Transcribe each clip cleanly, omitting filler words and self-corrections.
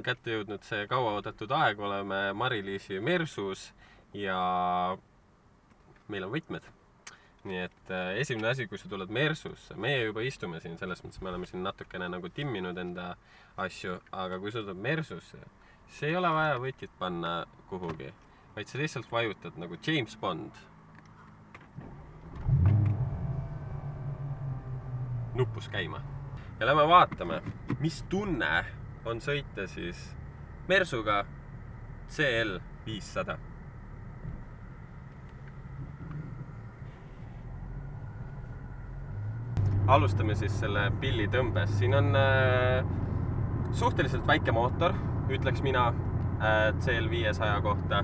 kätte jõudnud see kauaoodatud aeg, oleme Mari-Liisi Mersus ja meil on võtmed. Nii et esimene asi, kui sa tuled Mersusse, meie juba istume siin, selles mõttes me oleme siin natukene nagu timminud enda asju, aga kui sa tuled Mersusse, see ei ole vaja võtit panna kuhugi, vaid sa lihtsalt vajutad nagu James Bond. Nupus käima. Ja lähme vaatame, mis tunne on sõita siis Mersuga CL 500. Alustame siis selle pilli tõmbes. Siin on suhteliselt väike mootor, ütleks mina CL 500 kohta.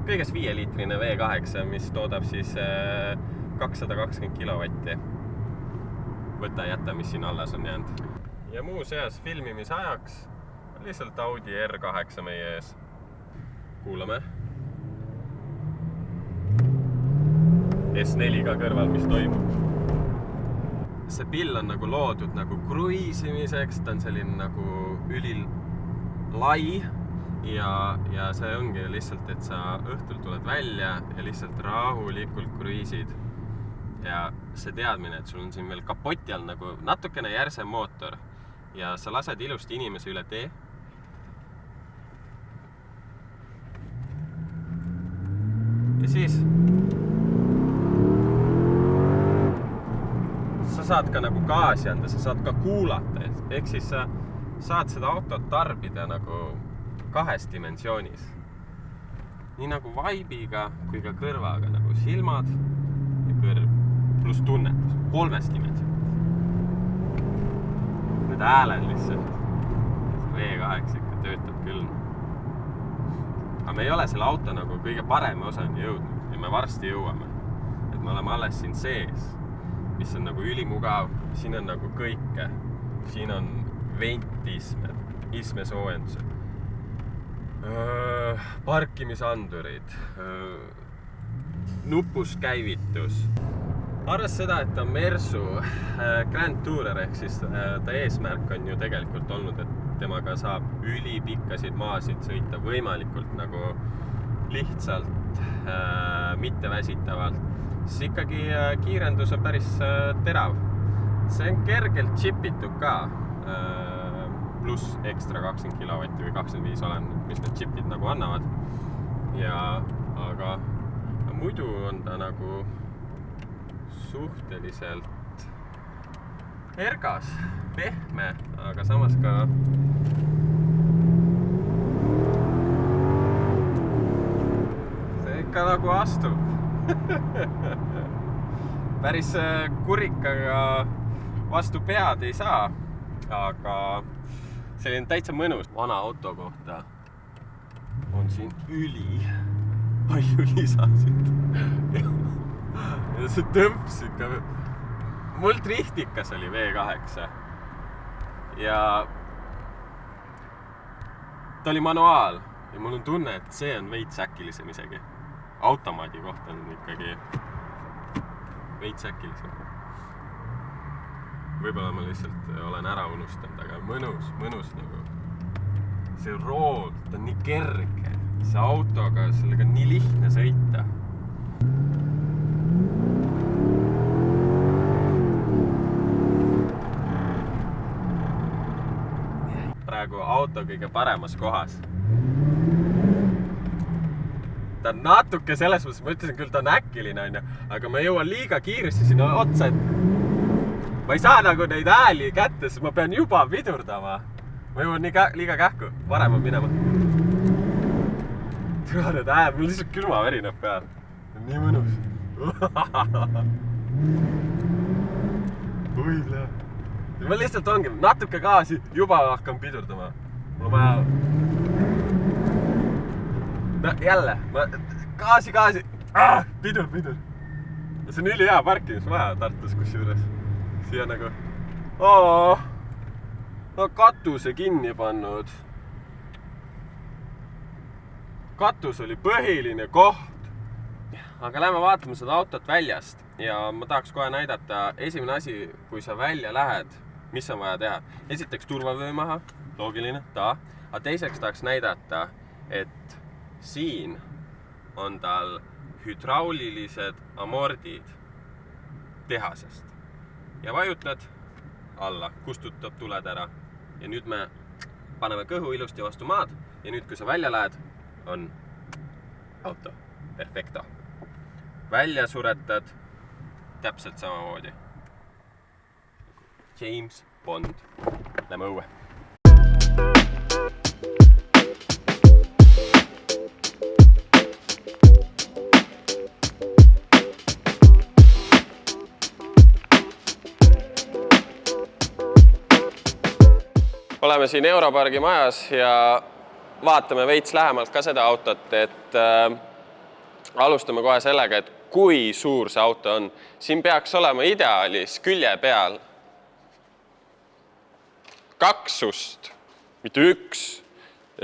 Kõiges 5-liitrine V8, mis toodab siis 220 kilovatti. Võta jätta, mis siin alles on jäänud. Ja muu seas filmimise ajaks lihtsalt Audi R8 meie ees. Kuulame. S4 ka kõrval, mis toimub. See pill on nagu loodud nagu kruiisimiseks, ta on selline nagu ülil lai ja see ongi lihtsalt, et sa õhtul tuled välja ja lihtsalt rahulikult kruiisid. Ja see teadmine, et sul on siin veel kapoti all nagu natukene järsem mootor ja sa lased ilusti inimese üle tee. Ja siis sa saad ka nagu gaasi anda, sa saad ka kuulata. Ehk siis sa saad seda autot tarbida nagu 2 dimensioonis. Nii nagu vaibiga kui ka kõrvaga, nagu silmad ja kõrv. Plus tunnetus, 3 dimensioonid. Need hääled lihtsalt. V8 ikka töötab küll. Aga me ei ole selle auto nagu kõige parema osani jõudnud ja me varsti jõuame. Et me oleme alles siin sees, mis on nagu ülimugav. Siin on nagu kõike. Siin on ventismed, ismesoojendused, parkimisandurid, nupus käivitus. Arvas seda, et ta Mersu Grand Tourer ehk siis ta eesmärk on ju tegelikult olnud, et temaga saab ülipikkasid maasid sõita võimalikult nagu lihtsalt, mitte väsitavalt. Siis ikkagi kiirendus on päris terav. See on kergelt chipitud ka, pluss ekstra 20 kilovatti või 25 olen, mis need chipid nagu annavad. Aga muidu on ta nagu suhteliselt ergas, pehme, aga samas ka see ikka nagu astub. Päris kurikaga vastu pead ei saa, aga selline täitsa mõnus. Vana auto kohta on siin palju lisasid. Ja see tõmps ikka. Mul trihtikas oli V8 ja ta oli manuaal ja mul on tunne, et see on veits äkilisem isegi. Automaadi kohta on ikkagi veits äkilisem. Võib-olla ma lihtsalt olen ära unustanud, aga mõnus nagu. See rool, ta on nii kerge, see autoga, sellega on nii lihtne sõita. Praegu auto kõige paremas kohas. Ta on natuke selles mõttes, ma ütlesin küll, ta on äkiline, aga ma jõuan liiga kiiresti sinna otsa, et ma ei saa nagu neid hääli kätte, sest ma pean juba pidurdama. Ma jõuan liiga kähku, parem on minema. Tule need hääl, mul lihtsalt külma värinab peal. Nii mõnus. Võidle. Ma lihtsalt ongi natuke gaasi, juba hakkan pidurdama. Mul on vaja... No jälle, gaasi. Pidur. See on üli hea parkimismaja Tartus kusjuures. Siia nagu... No katuse kinni pannud. Katus oli põhiline koht. Aga lähme vaatame seda autot väljast. Ja ma tahaks kohe näidata esimene asi, kui sa välja lähed, mis on vaja teha. Esiteks turvavöö maha, loogiline, Aga teiseks tahaks näidata, et siin on tal hüdraulilised amordid tehasest. Ja vajutad alla, kustutab tuled ära. Ja nüüd me paneme kõhu ilusti vastu maad. Ja nüüd, kui sa välja lähed, on auto. Perfecto. Välja suretad täpselt samamoodi. James Bond. Lähme õue. Oleme siin Europargi majas ja vaatame veits lähemalt ka seda autot, et alustame kohe sellega, et kui suur see auto on. Siin peaks olema ideaalis külje peal 2 ust, mitte 1,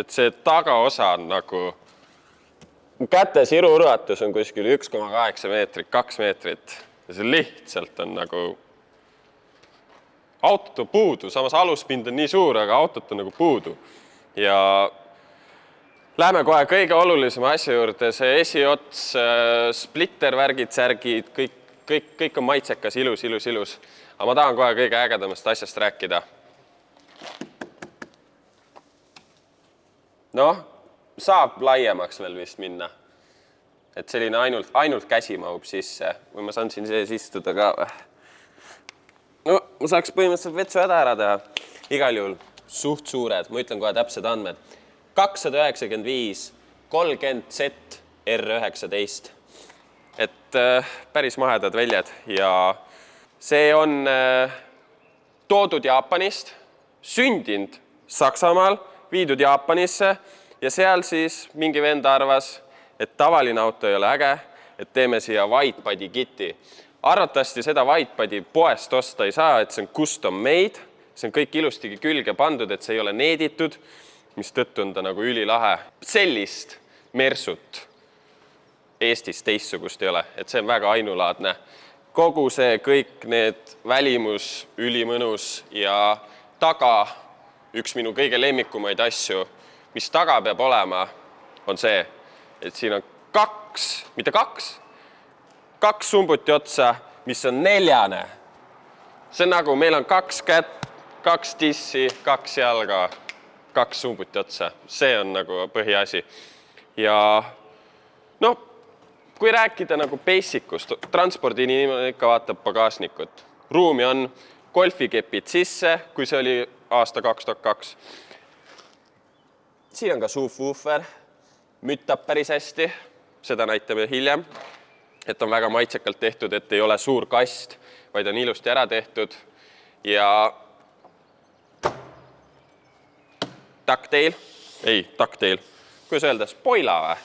et see tagaosa on nagu käte siruuratus on kuskil 1,8 meetrit, 2 meetrit ja see lihtsalt on nagu autot on puudu, samas aluspind on nii suur, aga autot on nagu puudu. Ja lähme kohe kõige olulisema asja juurde, see esiots, splittervärgid, särgid, kõik on maitsekas, ilus. Aga ma tahan kohe kõige ägedamast asjast rääkida. Noh, saab laiemaks veel vist minna. Et selline ainult käsi mahub sisse. Või ma saan siin sees istuda ka või? No, ma saaks põhimõtteliselt vetsu häda ära teha. Igal juhul suht suured, ma ütlen kohe täpsed andmed. 295 30Z R19. Et päris mahedad väljad ja see on toodud Jaapanist, sündinud Saksamaal, viidud Jaapanisse ja seal siis mingi vend arvas, et tavaline auto ei ole äge, et teeme siia whitebody kiti. Arvatavasti seda whitebody poest osta ei saa, et see on custom made, see on kõik ilustigi külge pandud, et see ei ole needitud, mis tõttu on ta nagu ülilahe. Sellist Mersut Eestis teistsugust ei ole, et see on väga ainulaadne. Kogu see kõik need välimus, ülimõnus ja taga üks minu kõige lemmikumaid asju, mis taga peab olema, on see, et siin on 2 sumbuti otsa, mis on 4. See on nagu, meil on 2 kätt, 2 tissi, 2 jalga, 2 sumbuti otsa. See on nagu põhiasi. Ja noh, kui rääkida nagu basicust, transpordini inimene ikka vaatab pagasnikut. Ruumi on golfikepid sisse, kui see oli aasta 2002. Siin on ka subwoofer, müttab päris hästi, seda näitame hiljem. Et on väga maitsekalt tehtud, et ei ole suur kast, vaid on ilusti ära tehtud. Ja takteil, kuidas öelda, spoila või?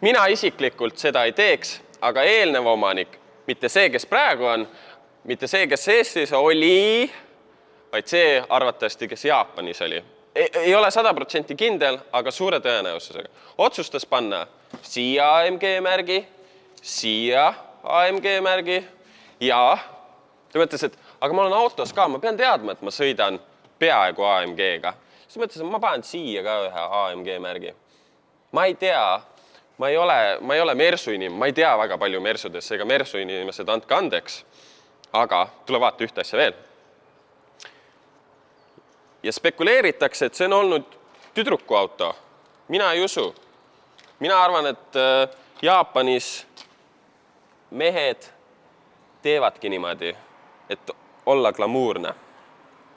Mina isiklikult seda ei teeks, aga eelnev omanik, mitte see, kes praegu on, mitte see, kes Eestis oli, vaid see arvatavasti, kes Jaapanis oli. Ei ole 100% kindel, aga suure tõenäosusega. Otsustas panna siia AMG märgi, siia AMG märgi ja ta mõtles, et aga ma olen autos ka, ma pean teadma, et ma sõidan peaaegu AMG-ga. Siis mõtles, et ma panen siia ka ühe AMG märgi. Ma ei tea, ma ei ole Mersu inimene, ma ei tea väga palju Mersudesse ega Mersu inimesed andke andeks, aga tule vaata ühte asja veel. Ja spekuleeritakse, et see on olnud tüdrukuauto. Mina ei usu. Mina arvan, et Jaapanis mehed teevadki niimoodi, et olla glamuurne.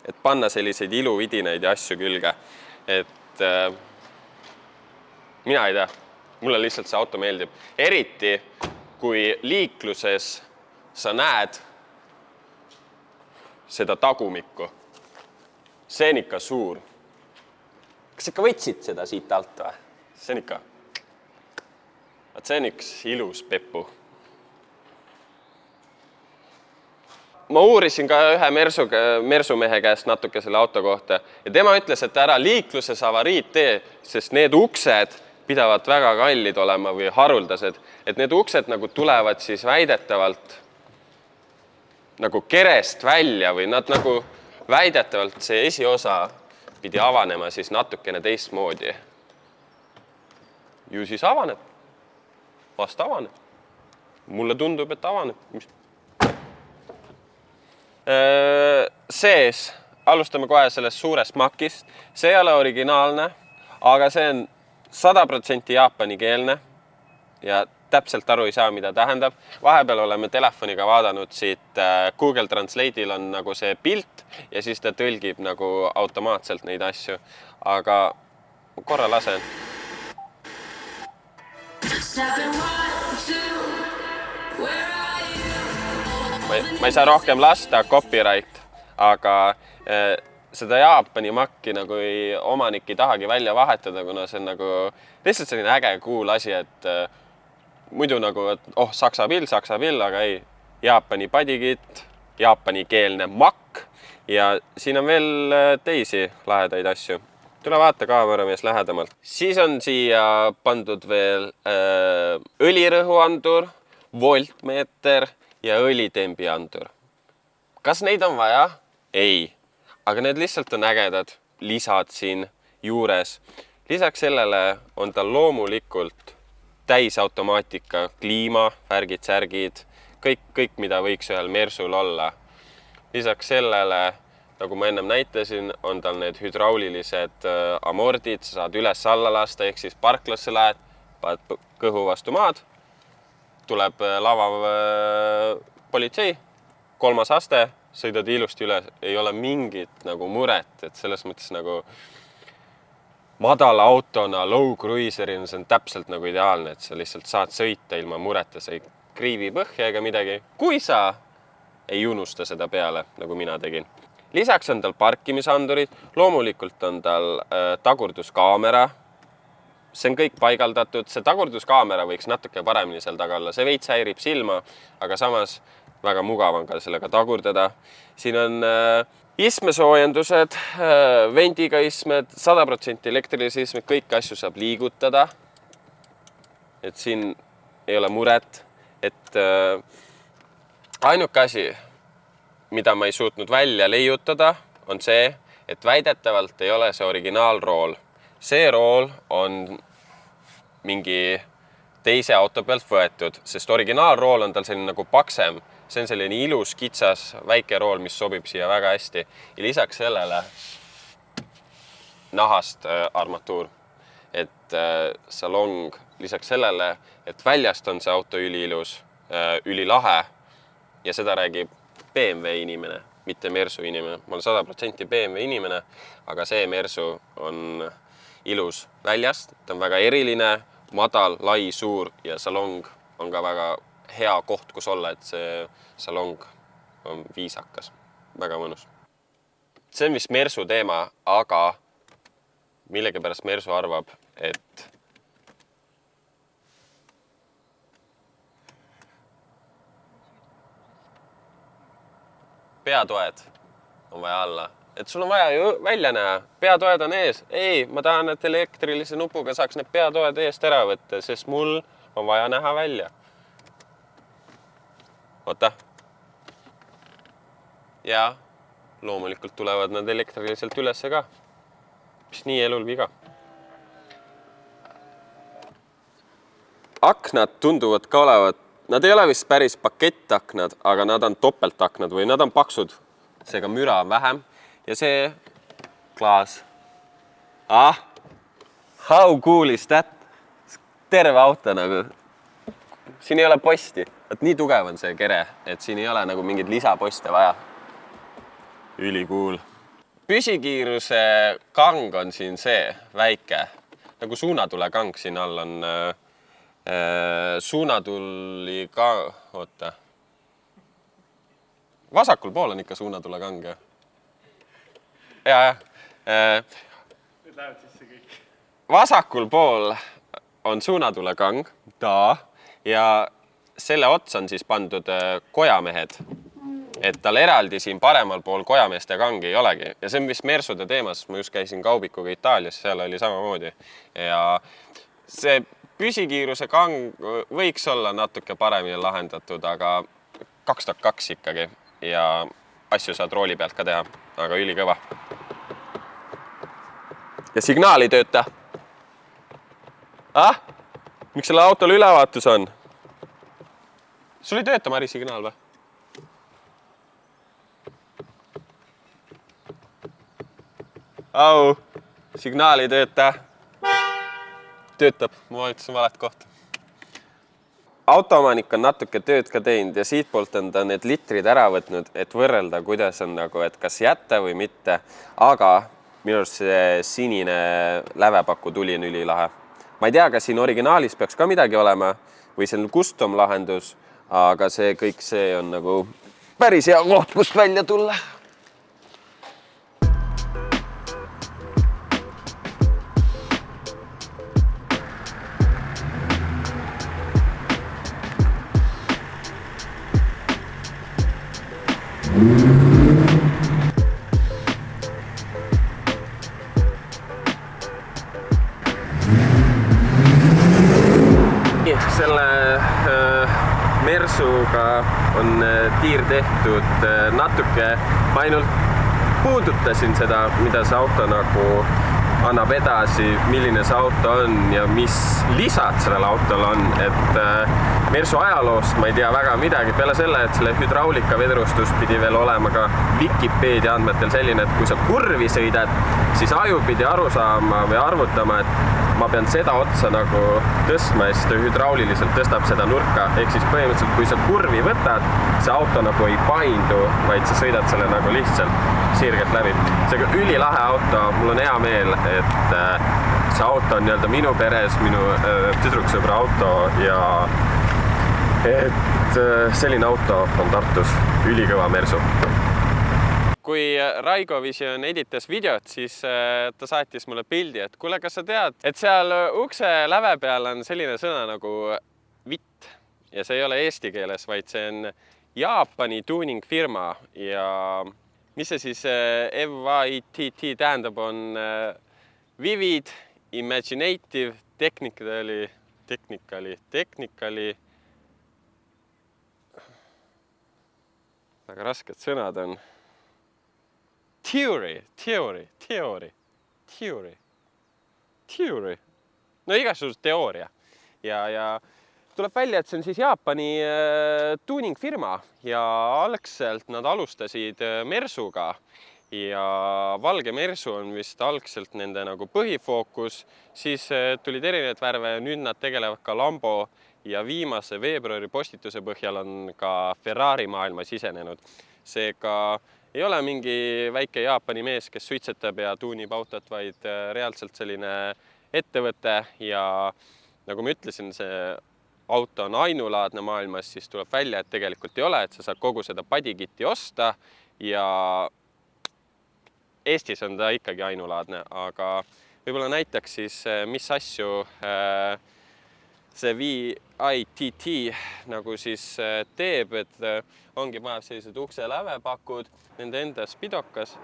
Et panna selliseid iluvidineid ja asju külge. Et mina ei tea. Mulle lihtsalt see auto meeldib. Eriti, kui liikluses sa näed seda tagumikku. See on ikka suur. Kas ikka võtsid seda siit alt või? See on ikka. See on üks ilus peppu. Ma uurisin ka ühe Mersu mehe käest natuke selle auto kohta ja tema ütles, et ära liikluses avariid tee, sest need uksed pidavad väga kallid olema või haruldased, et need uksed nagu tulevad siis väidetavalt nagu kerest välja või nad nagu väidetavalt see esiosa pidi avanema siis natukene teistmoodi. Ju siis avaneb. Vast avaneb. Mulle tundub, et avaneb. Sees, alustame kohe sellest suurest makist. See ei ole originaalne, aga see on 100% jaapanikeelne ja täpselt aru ei saa, mida tähendab. Vahepeal oleme telefoniga vaadanud siit, Google Translate'il on nagu see pilt ja siis ta tõlgib nagu automaatselt neid asju. Aga korra lasen. Ma ei saa rohkem lasta, copyright, aga seda Jaapani makki nagu omanik ei tahagi välja vahetada, kuna see on nagu lihtsalt selline äge cool asi, et muidu nagu, et saksa pill, aga ei, Jaapani padikit, jaapanikeelne makk ja siin on veel teisi lahedaid asju. Tule vaata kaameramees lähedamalt. Siis on siia pandud veel õlirõhuandur, voltmeeter ja õlitembiandur. Kas neid on vaja? Ei. Aga need lihtsalt on ägedad lisad siin juures. Lisaks sellele on ta loomulikult täisautomaatika, kliima, värgid, särgid, kõik, mida võiks ühel Mersul olla. Lisaks sellele, nagu ma ennem näitasin, on tal need hüdraulilised amordid, sa saad üles-alla lasta, ehk siis parklasse lähed, paned kõhu vastu maad, tuleb lavav politsei, 3. aste, sõidad ilusti üle, ei ole mingit nagu muret, et selles mõttes nagu madala autona, low cruiserina, see on täpselt nagu ideaalne, et sa lihtsalt saad sõita ilma mureta, sa ei kriivi põhja ega midagi, kui sa ei unusta seda peale, nagu mina tegin. Lisaks on tal parkimisandurid, loomulikult on tal tagurduskaamera, see on kõik paigaldatud, see tagurduskaamera võiks natuke paremini seal taga olla, see veits häirib silma, aga samas väga mugav on ka sellega tagurdada. Siin on istmesoojendused, vendiga istmed, 100% elektrilisi istmed, kõik asju saab liigutada. Et siin ei ole muret, et ainuke asi, mida ma ei suutnud välja leiutada, on see, et väidetavalt ei ole see originaalrool. See rool on mingi teise auto pealt võetud, sest originaalrool on tal selline nagu paksem. See on selline ilus, kitsas, väike rool, mis sobib siia väga hästi. Ja lisaks sellele nahast armatuur, et salong, lisaks sellele, et väljast on see auto üliilus, ülilahe ja seda räägib BMW inimene, mitte Mersu inimene. Ma olen 100% BMW inimene, aga see Mersu on ilus väljast, ta on väga eriline, madal, lai, suur ja salong on ka väga hea koht, kus olla, et see salong on viisakas, väga mõnus. See on vist Mersu teema, aga millegipärast Mersu arvab, et peatoed on vaja alla. Et sul on vaja ju välja näha. Peatoed on ees. Ei, ma tahan, et elektrilise nupuga saaks need peatoed eest ära võtta, sest mul on vaja näha välja. Oota. Ja loomulikult tulevad nad elektriliselt ülesse ka. Mis nii elul viga. Aknad tunduvad ka olevat. Nad ei ole vist päris pakettaknad, aga nad on topeltaknad või nad on paksud. Seega müra on vähem. Ja see klaas. How cool is that? Terve auto nagu. Siin ei ole posti. Nii tugev on see kere, et siin ei ole nagu mingid lisaposte vaja. Ülikool. Püsikiiruse kang on siin see väike. Nagu suunatule kang siin all on suunatuli ka, oota. Vasakul pool on ikka suunatule kang. Ja. Nüüd lähevad sisse kõik. Vasakul pool on suunatule kang, ja selle ots on siis pandud kojamehed. Et tal eraldi siin paremal pool kojameeste kang ei olegi. Ja see on vist Mersude teemas, ma just käisin Kaubikuga Itaalias, seal oli samamoodi. Ja see püsikiiruse kang võiks olla natuke paremini lahendatud, aga 2002 ikkagi ja asju saad rooli pealt ka teha, aga ülikõva. ja signaal ei tööta. Miks selle autol ülevaatus on? Sul ei tööta, Mari, signaal või? Au, signaal ei tööta. Töötab, ma vajutasin valet kohta. Autoomanik on natuke tööd ka teinud ja siit poolt on ta need litrid ära võtnud, et võrrelda, kuidas on nagu, et kas jätta või mitte. Aga minu arust see sinine lävepaku tuli on ülilahe. Ma ei tea, kas siin originaalis peaks ka midagi olema või see on custom lahendus, aga see kõik see on nagu päris hea koht, kust välja tulla. Selle Mersuga on tiir tehtud natuke, ma ainult puudutasin seda, mida see auto nagu annab edasi, milline see auto on ja mis lisad sellel autol on, et Mersu ajaloost ma ei tea väga midagi peale selle, et selle hüdraulika vedrustus pidi veel olema ka Wikipedia andmetel selline, et kui sa kurvi sõidad, siis aju pidi aru saama või arvutama, et ma pean seda otsa nagu tõstma ja siis ta hüdrauliliselt tõstab seda nurka. Ehk siis põhimõtteliselt, kui sa kurvi võtad, see auto nagu ei paindu, vaid sa sõidad selle nagu lihtsalt sirgelt läbi. See on ülilahe auto, mul on hea meel, et see auto on nii-öelda minu peres, minu tüdruksõbra auto ja et selline auto on Tartus ülikõva Mersu. Kui Raigo Vision editas videot, siis ta saatis mulle pildi, et kuule, kas sa tead, et seal ukse läve peal on selline sõna nagu vitt ja see ei ole eesti keeles, vaid see on Jaapani tuuningfirma ja mis see siis VITT tähendab, on vivid, imaginative, technically, väga rasked sõnad on. Theory. No igasugust teooria. Ja tuleb välja, et see on siis Jaapani tuuningfirma ja algselt nad alustasid Mersuga ja valge Mersu on vist algselt nende nagu põhifookus, siis tulid erinevad värve ja nüüd nad tegelevad ka Lambo ja viimase veebruari postituse põhjal on ka Ferrari maailma sisenenud. Seega ei ole mingi väike Jaapani mees, kes suitsetab ja tuunib autot, vaid reaalselt selline ettevõte ja nagu ma ütlesin, see auto on ainulaadne maailmas, siis tuleb välja, et tegelikult ei ole, et sa saad kogu seda padikitti osta ja Eestis on ta ikkagi ainulaadne, aga võib-olla näitaks siis, mis asju see VITT nagu siis teeb, et ongi vaja sellised ukse lävepakud, nende enda spidokas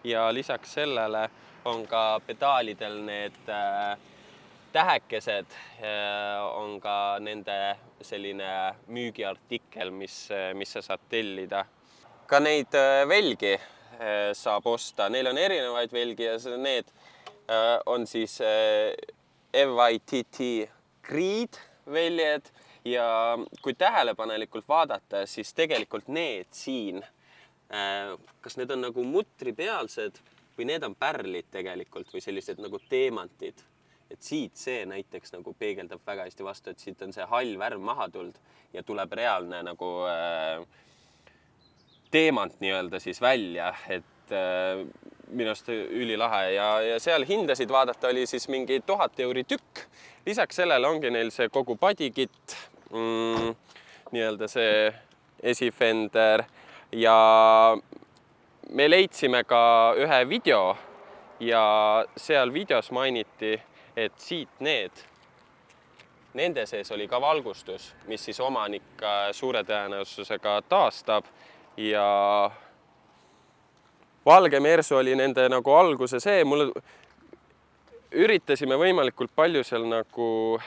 ja lisaks sellele on ka pedaalidel need tähekesed, on ka nende selline müügiartikkel, mis sa saad tellida. Ka neid velgi saab osta, neil on erinevaid velgi ja need on siis VITT Grid väljed ja kui tähelepanelikult vaadata, siis tegelikult need siin, kas need on nagu mutripealsed või need on pärlid tegelikult või sellised nagu teemantid. Et siit see näiteks nagu peegeldab väga hästi vastu, et siit on see hall värv maha tuld ja tuleb reaalne nagu teemant nii-öelda siis välja, et minust ülilahe ja seal hindasid vaadata oli siis mingi 1000 € tükk. Lisaks sellele ongi neil see kogu padikitt, nii-öelda see esifender ja me leidsime ka ühe video ja seal videos mainiti, et siit nende sees oli ka valgustus, mis siis omanik suure tõenäosusega taastab ja valge Mersu oli nende nagu alguse see, mulle üritasime võimalikult palju seal nagu,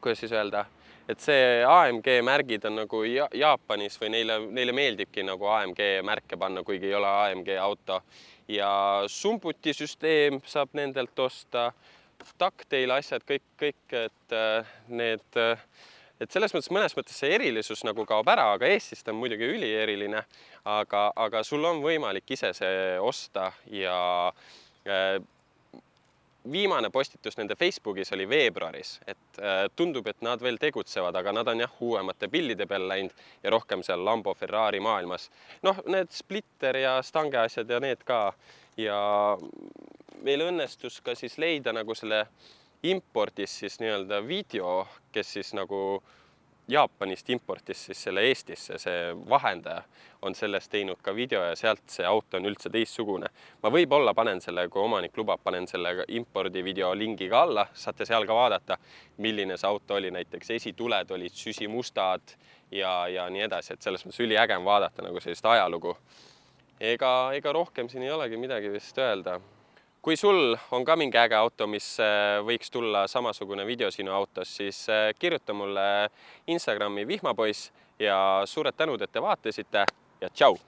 kuidas siis öelda, et see AMG märgid on nagu Jaapanis või neile meeldibki nagu AMG märke panna, kuigi ei ole AMG auto. Ja sumbutisüsteem saab nendelt osta, takteil asjad, kõik, et selles mõttes mõnes mõttes see erilisus nagu kaob ära, aga Eestis ta on muidugi ülieriline, aga sul on võimalik ise see osta ja viimane postitus nende Facebookis oli veebruaris, et tundub, et nad veel tegutsevad, aga nad on jah uuemate pillide peal läinud ja rohkem seal Lambo Ferrari maailmas. Noh, need splitter ja stange asjad ja need ka. Ja meil õnnestus ka siis leida nagu selle importis siis nii-öelda video, kes siis nagu Jaapanist importis siis selle Eestisse, see vahendaja on sellest teinud ka video ja sealt see auto on üldse teistsugune. Ma võib-olla panen selle, kui omanik lubab, panen selle impordi video lingi ka alla, saate seal ka vaadata, milline see auto oli, näiteks esituled olid süsimustad ja nii edasi, et selles mõttes üliägem vaadata nagu sellist ajalugu. Ega rohkem siin ei olegi midagi vist öelda. Kui sul on ka mingi äge auto, mis võiks tulla samasugune video sinu autos, siis kirjuta mulle Instagrami Vihmapoiss ja suured tänud, et te vaatasite ja tšau!